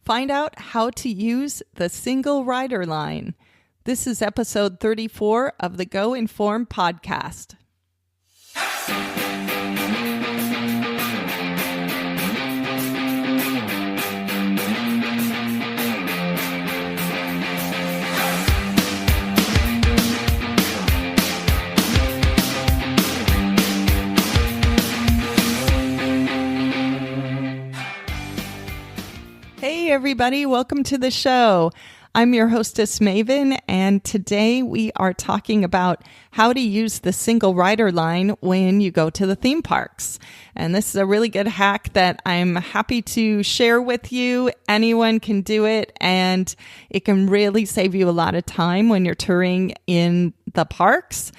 Find out how to use the single rider line. This is episode 34 of the Go Informed podcast. Hey everybody, welcome to the show. I'm your hostess Maven, and today we are talking about how to use the single rider line when you go to the theme parks. And this is a really good hack that I'm happy to share with you. Anyone can do it, and it can really save you a lot of time when you're touring in the parks.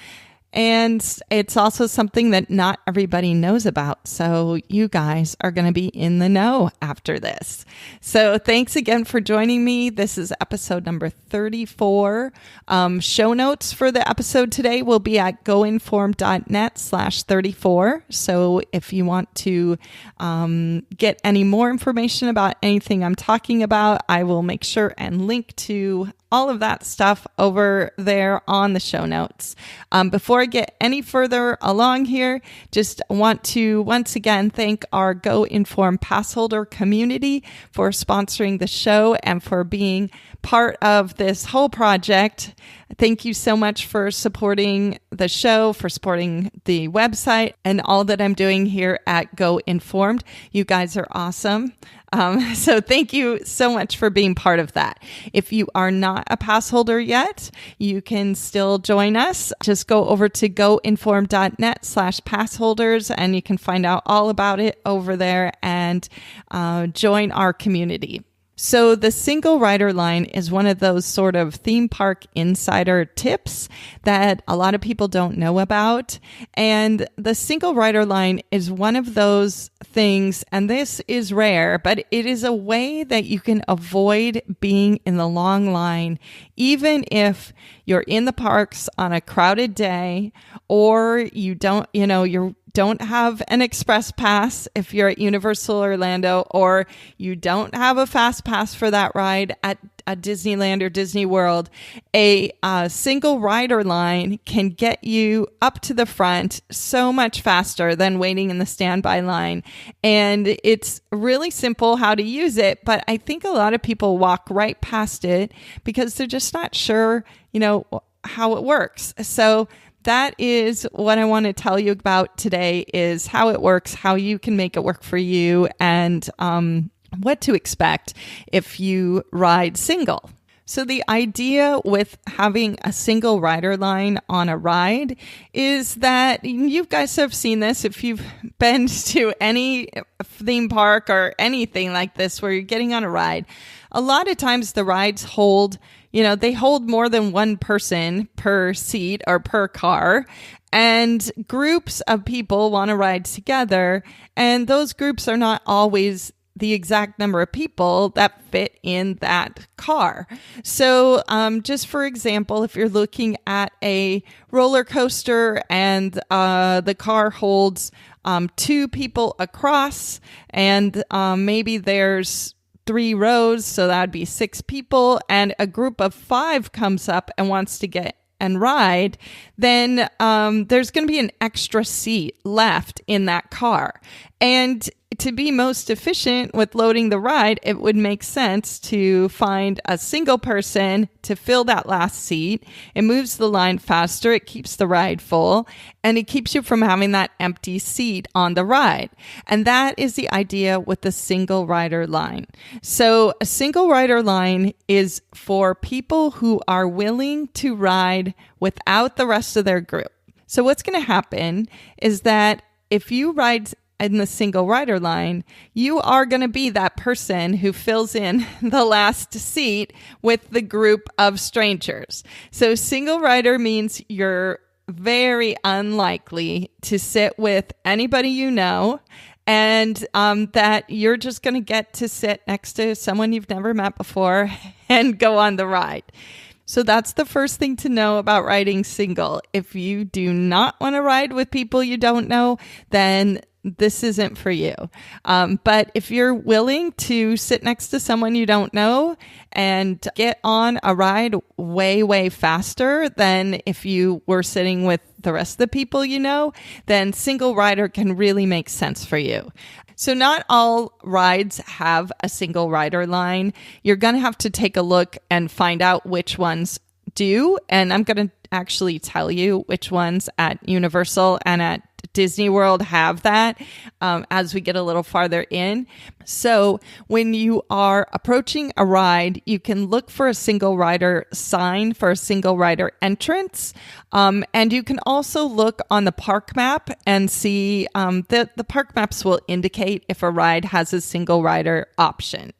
And it's also something that not everybody knows about. So you guys are going to be in the know after this. So thanks again for joining me. This is episode number 34. Show notes for the episode today will be at goinformed.net/34. So if you want to get any more information about anything I'm talking about, I will make sure and link to all of that stuff over there on the show notes. Before I get any further along here, just want to once again thank our Go Informed pass holder community for sponsoring the show and for being part of this whole project. Thank you so much for supporting the show, for supporting the website, and all that I'm doing here at Go Informed. You guys are awesome. So thank you so much for being part of that. If you are not a pass holder yet, you can still join us. Just go over to goinformed.net/pass holders and you can find out all about it over there and join our community. So the single rider line is one of those sort of theme park insider tips that a lot of people don't know about. And the single rider line is one of those things, and this is rare, but it is a way that you can avoid being in the long line, even if you're in the parks on a crowded day, or you don't have an express pass if you're at Universal Orlando, or you don't have a fast pass for that ride at Disneyland or Disney World. A single rider line can get you up to the front so much faster than waiting in the standby line. And it's really simple how to use it, but I think a lot of people walk right past it because they're just not sure, how it works. So that is what I want to tell you about today, is how it works, how you can make it work for you, and what to expect if you ride single. So the idea with having a single rider line on a ride is that you guys have seen this if you've been to any theme park or anything like this where you're getting on a ride. A lot of times the rides hold they hold more than one person per seat or per car, and groups of people want to ride together, and those groups are not always the exact number of people that fit in that car. So just for example, if you're looking at a roller coaster and the car holds 2 people across, and maybe there's 3 rows, so that'd be 6 people, and a group of 5 comes up and wants to get and ride, then there's going to be an extra seat left in that car. And to be most efficient with loading the ride, it would make sense to find a single person to fill that last seat. It moves the line faster, it keeps the ride full, and it keeps you from having that empty seat on the ride. And that is the idea with the single rider line. So a single rider line is for people who are willing to ride without the rest of their group. So what's going to happen is that if you ride in the single rider line, you are going to be that person who fills in the last seat with the group of strangers. So single rider means you're very unlikely to sit with anybody you know, and that you're just going to get to sit next to someone you've never met before and go on the ride. So that's the first thing to know about riding single. If you do not want to ride with people you don't know, then this isn't for you. But if you're willing to sit next to someone you don't know and get on a ride way, way faster than if you were sitting with the rest of the people you know, then single rider can really make sense for you. So not all rides have a single rider line. You're going to have to take a look and find out which ones do. And I'm going to actually tell you which ones at Universal and at Disney World have that as we get a little farther in. So when you are approaching a ride, you can look for a single rider sign for a single rider entrance. And you can also look on the park map and see the park maps will indicate if a ride has a single rider option.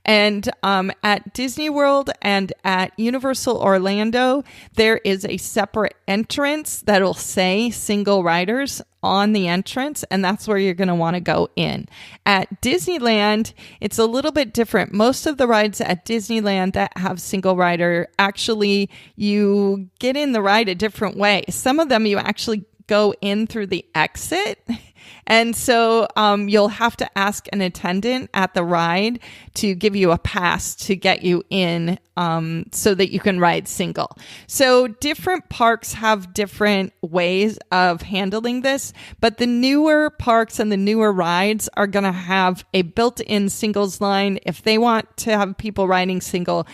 And at Disney World and at Universal Orlando, there is a separate entrance that'll say single riders on the entrance, and that's where you're going to want to go in. At Disneyland, it's a little bit different. Most of the rides at Disneyland that have single rider, actually, you get in the ride a different way. Some of them you actually go in through the exit. And so you'll have to ask an attendant at the ride to give you a pass to get you in so that you can ride single. So different parks have different ways of handling this, but the newer parks and the newer rides are going to have a built-in singles line. If they want to have people riding single,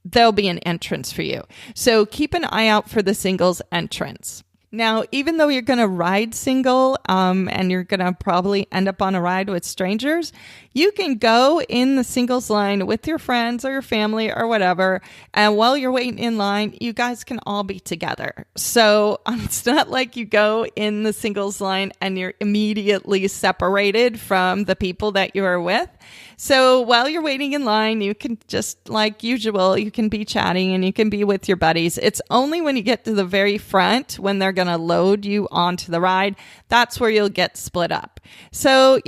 there'll be an entrance for you. So keep an eye out for the singles entrance. Now, even though you're going to ride single and you're going to probably end up on a ride with strangers, you can go in the singles line with your friends or your family or whatever. And while you're waiting in line, you guys can all be together. So it's not like you go in the singles line and you're immediately separated from the people that you are with. So while you're waiting in line, you can just, like usual, you can be chatting and you can be with your buddies. It's only when you get to the very front, when they're going to load you onto the ride, that's where you'll get split up. So,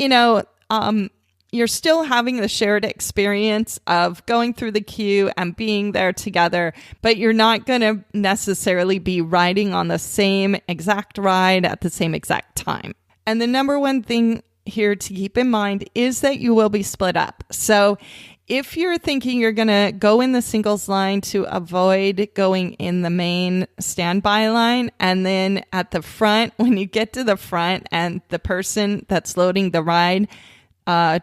you're still having the shared experience of going through the queue and being there together, but you're not going to necessarily be riding on the same exact ride at the same exact time. And the number one thing here to keep in mind is that you will be split up. So if you're thinking you're going to go in the singles line to avoid going in the main standby line, and then at the front, when you get to the front and the person that's loading the ride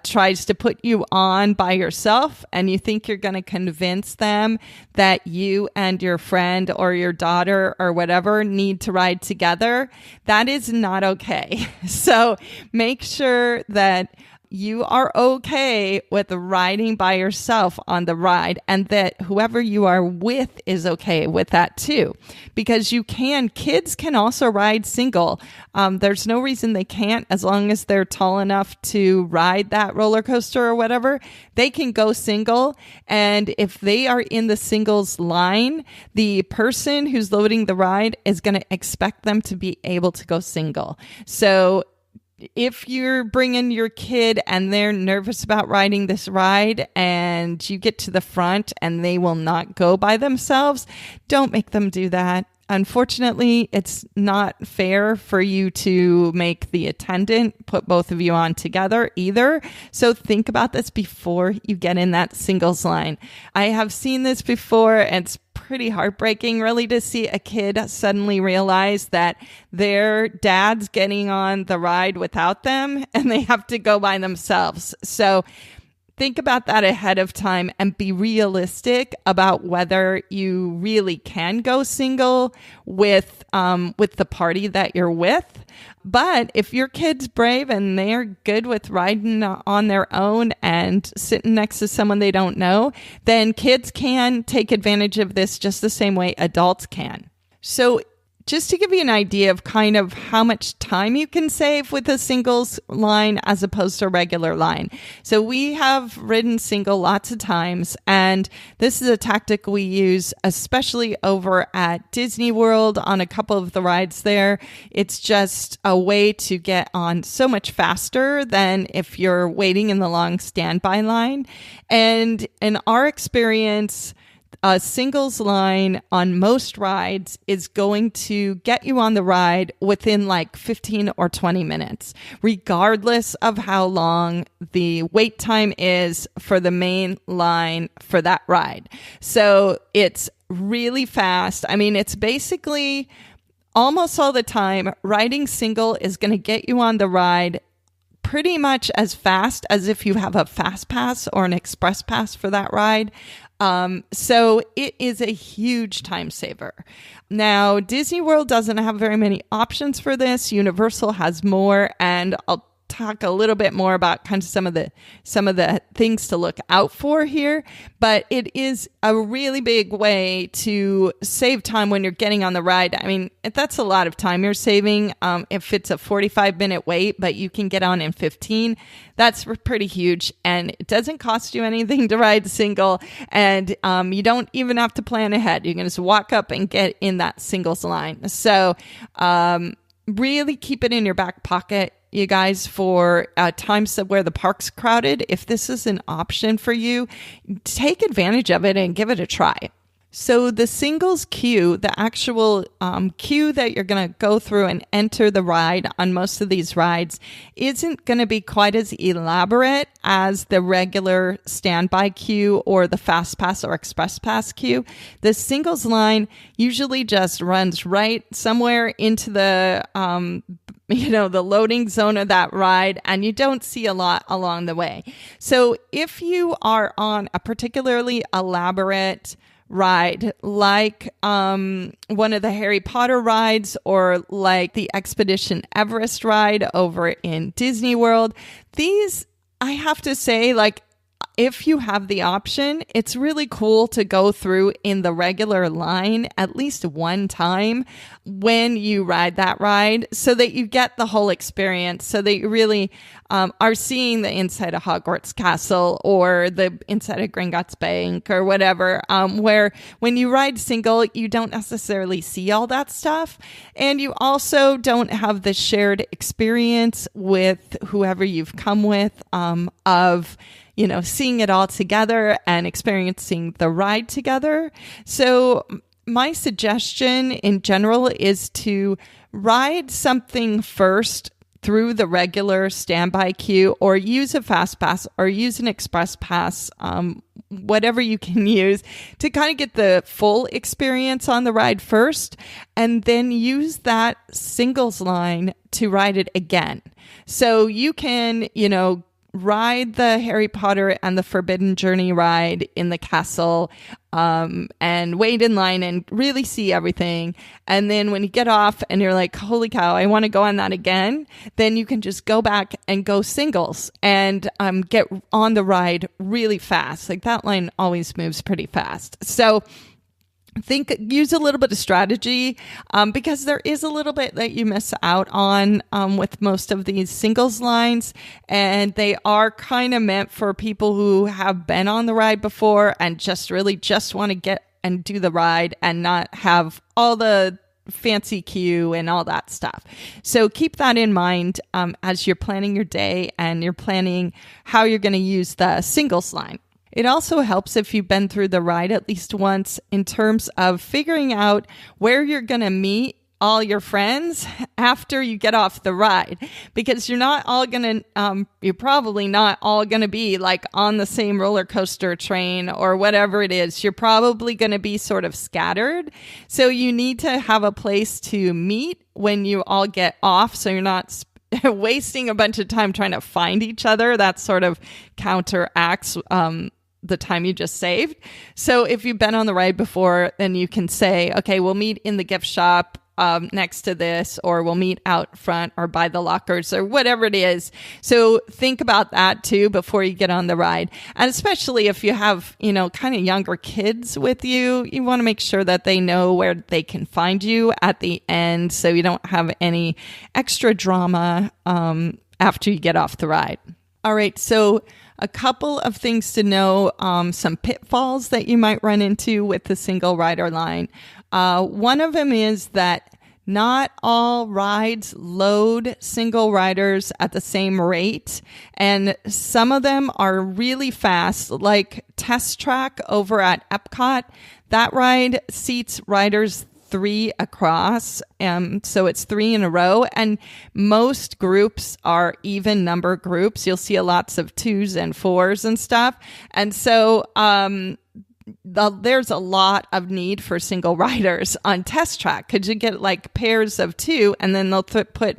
tries to put you on by yourself and you think you're going to convince them that you and your friend or your daughter or whatever need to ride together, that is not okay. So make sure that you are okay with riding by yourself on the ride and that whoever you are with is okay with that too. Because kids can also ride single. There's no reason they can't as long as they're tall enough to ride that roller coaster or whatever. They can go single. And if they are in the singles line, the person who's loading the ride is going to expect them to be able to go single. So if you're bringing your kid and they're nervous about riding this ride and you get to the front and they will not go by themselves, don't make them do that. Unfortunately, it's not fair for you to make the attendant put both of you on together either. So think about this before you get in that singles line. I have seen this before. It's pretty heartbreaking, really, to see a kid suddenly realize that their dad's getting on the ride without them and they have to go by themselves. So think about that ahead of time and be realistic about whether you really can go single with the party that you're with. But if your kid's brave and they're good with riding on their own and sitting next to someone they don't know, then kids can take advantage of this just the same way adults can. So just to give you an idea of kind of how much time you can save with a singles line as opposed to a regular line. So we have ridden single lots of times, and this is a tactic we use, especially over at Disney World on a couple of the rides there. It's just a way to get on so much faster than if you're waiting in the long standby line. And in our experience, a singles line on most rides is going to get you on the ride within like 15 or 20 minutes, regardless of how long the wait time is for the main line for that ride. So it's really fast. I mean, it's basically almost all the time, riding single is going to get you on the ride pretty much as fast as if you have a fast pass or an express pass for that ride. So it is a huge time saver. Now, Disney World doesn't have very many options for this. Universal has more, and I'll talk a little bit more about kind of some of the things to look out for here, but it is a really big way to save time when you're getting on the ride. I mean, that's a lot of time you're saving. If it's a 45-minute wait, but you can get on in 15, that's pretty huge, and it doesn't cost you anything to ride single, and you don't even have to plan ahead. You can just walk up and get in that singles line. So really keep it in your back pocket, you guys, for times where the park's crowded. If this is an option for you, take advantage of it and give it a try. So the singles queue, the actual queue that you're going to go through and enter the ride on most of these rides, isn't going to be quite as elaborate as the regular standby queue or the fast pass or express pass queue. The singles line usually just runs right somewhere into the the loading zone of that ride, and you don't see a lot along the way. So if you are on a particularly elaborate ride, like one of the Harry Potter rides, or like the Expedition Everest ride over in Disney World, these, I have to say, like, if you have the option, it's really cool to go through in the regular line at least one time when you ride that ride, so that you get the whole experience, so that you really are seeing the inside of Hogwarts Castle or the inside of Gringotts Bank or whatever, where when you ride single, you don't necessarily see all that stuff. And you also don't have the shared experience with whoever you've come with of seeing it all together and experiencing the ride together. So my suggestion in general is to ride something first through the regular standby queue, or use a fast pass or use an express pass, whatever you can use to kind of get the full experience on the ride first, and then use that singles line to ride it again. So you can, ride the Harry Potter and the Forbidden Journey ride in the castle, and wait in line and really see everything. And then when you get off and you're like, holy cow, I want to go on that again, then you can just go back and go singles and get on the ride really fast. Like, that line always moves pretty fast. So use a little bit of strategy, because there is a little bit that you miss out on with most of these singles lines, and they are kind of meant for people who have been on the ride before and just want to get and do the ride and not have all the fancy queue and all that stuff. So keep that in mind as you're planning your day and you're planning how you're going to use the singles line. It also helps if you've been through the ride at least once in terms of figuring out where you're going to meet all your friends after you get off the ride, because you're probably not all going to be like on the same roller coaster train or whatever it is. You're probably going to be sort of scattered. So you need to have a place to meet when you all get off, so you're not wasting a bunch of time trying to find each other. That sort of counteracts the time you just saved. So if you've been on the ride before, then you can say, okay, we'll meet in the gift shop next to this, or we'll meet out front or by the lockers or whatever it is. So think about that too before you get on the ride. And especially if you have, kind of younger kids with you, you want to make sure that they know where they can find you at the end, so you don't have any extra drama after you get off the ride. All right, so a couple of things to know, some pitfalls that you might run into with the single rider line. One of them is that not all rides load single riders at the same rate, and some of them are really fast, like Test Track over at Epcot. That ride seats riders 3 across, so it's 3 in a row, and most groups are even number groups. You'll see lots of 2s and 4s and stuff, and so there's a lot of need for single riders on Test Track because you get like pairs of 2, and then they'll put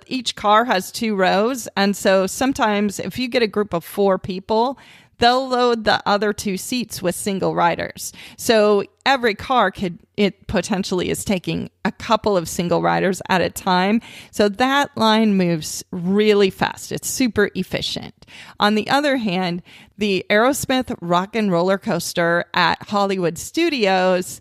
each car has 2 rows, and so sometimes if you get a group of 4 people, they'll load the other 2 seats with single riders. So every car it potentially is taking a couple of single riders at a time. So that line moves really fast. It's super efficient. On the other hand, the Aerosmith Rock and Roller Coaster at Hollywood Studios,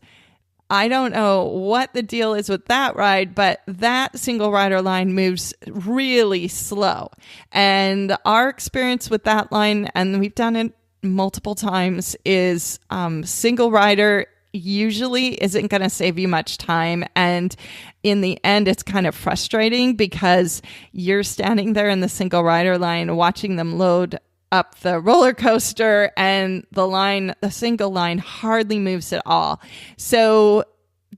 I don't know what the deal is with that ride, but that single rider line moves really slow. And our experience with that line, and we've done it multiple times, is single rider usually isn't going to save you much time. And in the end, it's kind of frustrating because you're standing there in the single rider line watching them load up the roller coaster, and the single line hardly moves at all. So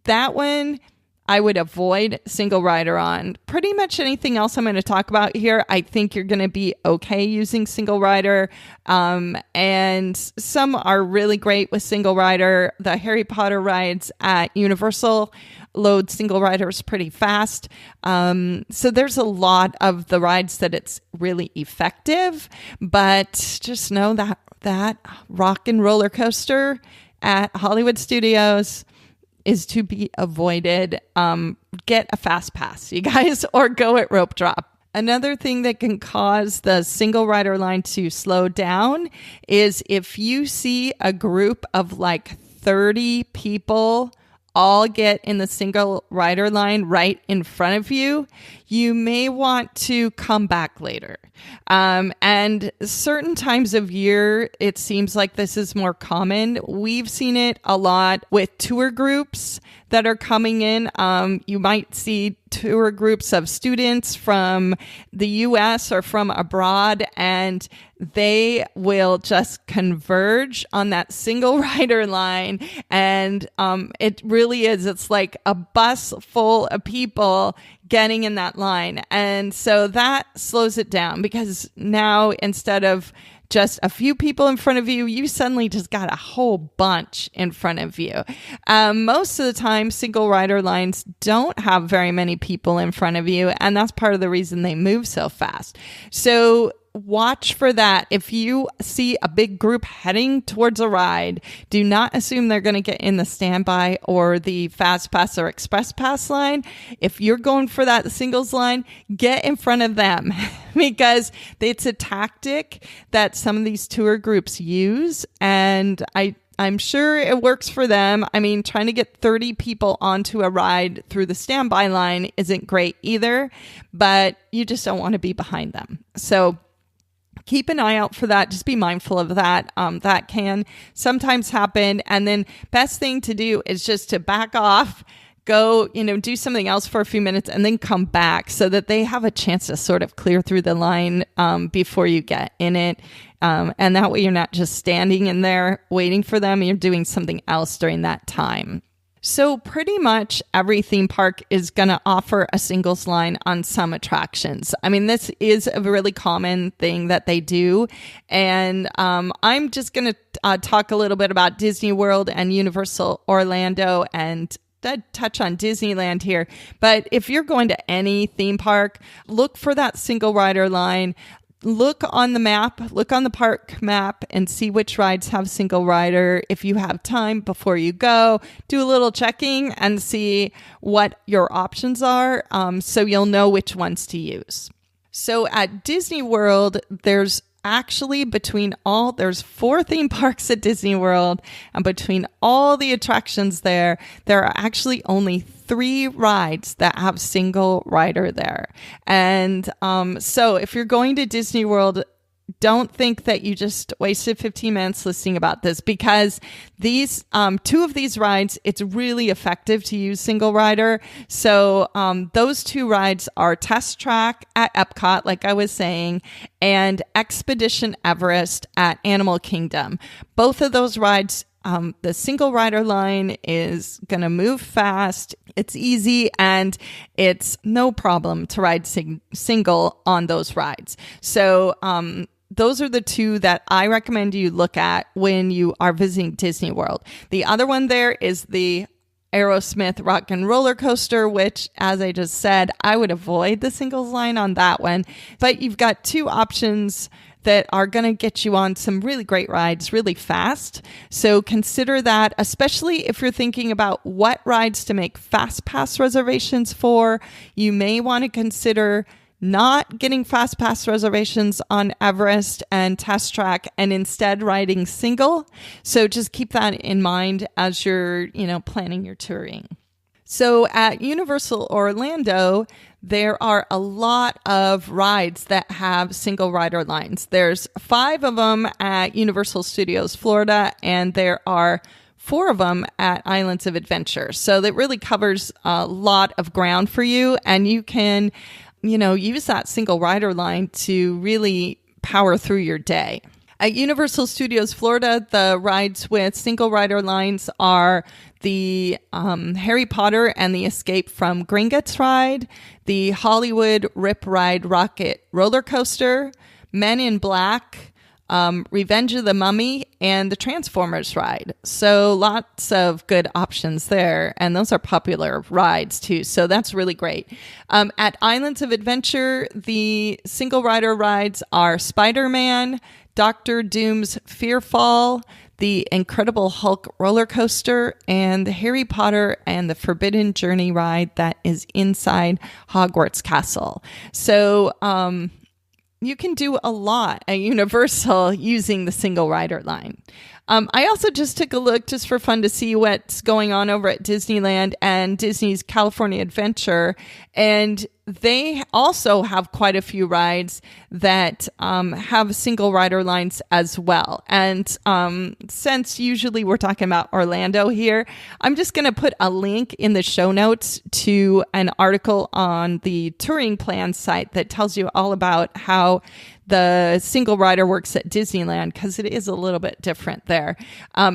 that one I would avoid single rider on. Pretty much anything else I'm going to talk about here, I think you're going to be okay using single rider. And some are really great with single rider. The Harry Potter rides at Universal load single riders pretty fast. So there's a lot of the rides that it's really effective, but just know that Rock and Roller Coaster at Hollywood Studios is to be avoided. Get a fast pass, you guys, or go at rope drop. Another thing that can cause the single rider line to slow down is if you see a group of like 30 people all get in the single rider line right in front of you, you may want to come back later. And certain times of year, it seems like this is more common. We've seen it a lot with tour groups that are coming in. You might see tour groups of students from the US or from abroad, and they will just converge on that single rider line. And it really is, it's like a bus full of people getting in that line. And so that slows it down because now instead of just a few people in front of you, you suddenly just got a whole bunch in front of you. Most of the time, single rider lines don't have very many people in front of you, and that's part of the reason they move so fast. So watch for that. If you see a big group heading towards a ride, do not assume they're going to get in the standby or the fast pass or express pass line. If you're going for that singles line, get in front of them because it's a tactic that some of these tour groups use, and I'm sure it works for them. I mean, trying to get 30 people onto a ride through the standby line isn't great either, but you just don't want to be behind them. So keep an eye out for that. Just be mindful of that. That can sometimes happen. And then best thing to do is just to back off, go, do something else for a few minutes and then come back so that they have a chance to sort of clear through the line before you get in it. And that way you're not just standing in there waiting for them. You're doing something else during that time. So pretty much every theme park is going to offer a singles line on some attractions. I mean, this is a really common thing that they do. And I'm just going to talk a little bit about Disney World and Universal Orlando and touch on Disneyland here. But if you're going to any theme park, look for that single rider line. Look on the map, look on the park map and see which rides have single rider. If you have time before you go, do a little checking and see what your options are so you'll know which ones to use. So at Disney World, there's there's 4 theme parks at Disney World, and between all the attractions there are actually only 3 rides that have single rider there. And so if you're going to Disney World, don't think that you just wasted 15 minutes listening about this, because these two of these rides, it's really effective to use single rider. So those two rides are Test Track at Epcot, like I was saying, and Expedition Everest at Animal Kingdom. Both of those rides, the single rider line is going to move fast. It's easy, and it's no problem to ride single on those rides. So those are the two that I recommend you look at when you are visiting Disney World. The other one there is the Aerosmith Rock and Roller Coaster, which, as I just said, I would avoid the singles line on that one. But you've got two options that are going to get you on some really great rides really fast. So consider that, especially if you're thinking about what rides to make fast pass reservations for. You may want to consider not getting fast pass reservations on Everest and Test Track and instead riding single. So just keep that in mind as you're, planning your touring. So at Universal Orlando, there are a lot of rides that have single rider lines. There's 5 of them at Universal Studios Florida, and there are 4 of them at Islands of Adventure. So that really covers a lot of ground for you, and you can, use that single rider line to really power through your day. At Universal Studios Florida, the rides with single rider lines are the Harry Potter and the Escape from Gringotts ride, the Hollywood Rip Ride Rocket roller coaster, Men in Black, Revenge of the Mummy, and the Transformers ride. So lots of good options there. And those are popular rides too. So that's really great. At Islands of Adventure, the single rider rides are Spider-Man, Doctor Doom's Fearfall, the Incredible Hulk roller coaster, and the Harry Potter and the Forbidden Journey ride that is inside Hogwarts Castle. So you can do a lot at Universal using the single rider line. I also just took a look just for fun to see what's going on over at Disneyland and Disney's California Adventure. And they also have quite a few rides that have single rider lines as well. And since usually we're talking about Orlando here, I'm just going to put a link in the show notes to an article on the Touring Plan site that tells you all about how the single rider works at Disneyland, because it is a little bit different there.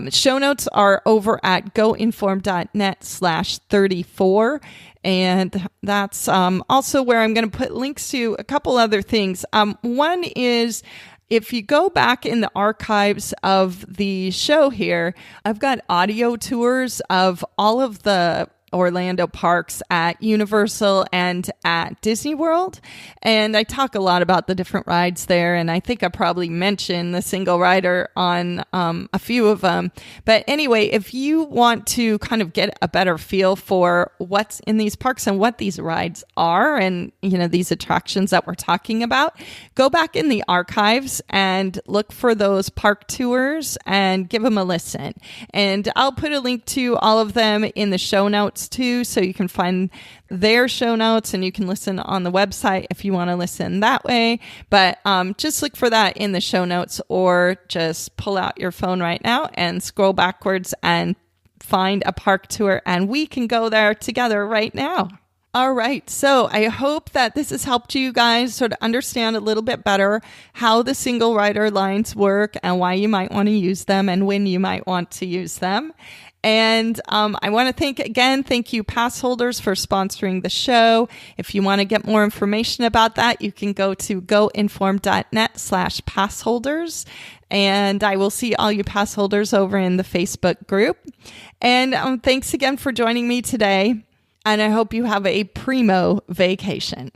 Show notes are over at goinformed.net/34. And that's also where I'm going to put links to a couple other things. One is, if you go back in the archives of the show here, I've got audio tours of all of the Orlando parks at Universal and at Disney World. And I talk a lot about the different rides there. And I think I probably mentioned the single rider on a few of them. But anyway, if you want to kind of get a better feel for what's in these parks and what these rides are and, these attractions that we're talking about, go back in the archives and look for those park tours and give them a listen. And I'll put a link to all of them in the show notes too, so you can find their show notes and you can listen on the website if you want to listen that way. But just look for that in the show notes, or just pull out your phone right now and scroll backwards and find a park tour, and we can go there together right now. All right, so I hope that this has helped you guys sort of understand a little bit better how the single rider lines work and why you might want to use them and when you might want to use them. And I want to thank you pass holders for sponsoring the show. If you want to get more information about that, you can go to goinformed.net/pass holders. And I will see all you pass holders over in the Facebook group. And thanks again for joining me today. And I hope you have a primo vacation.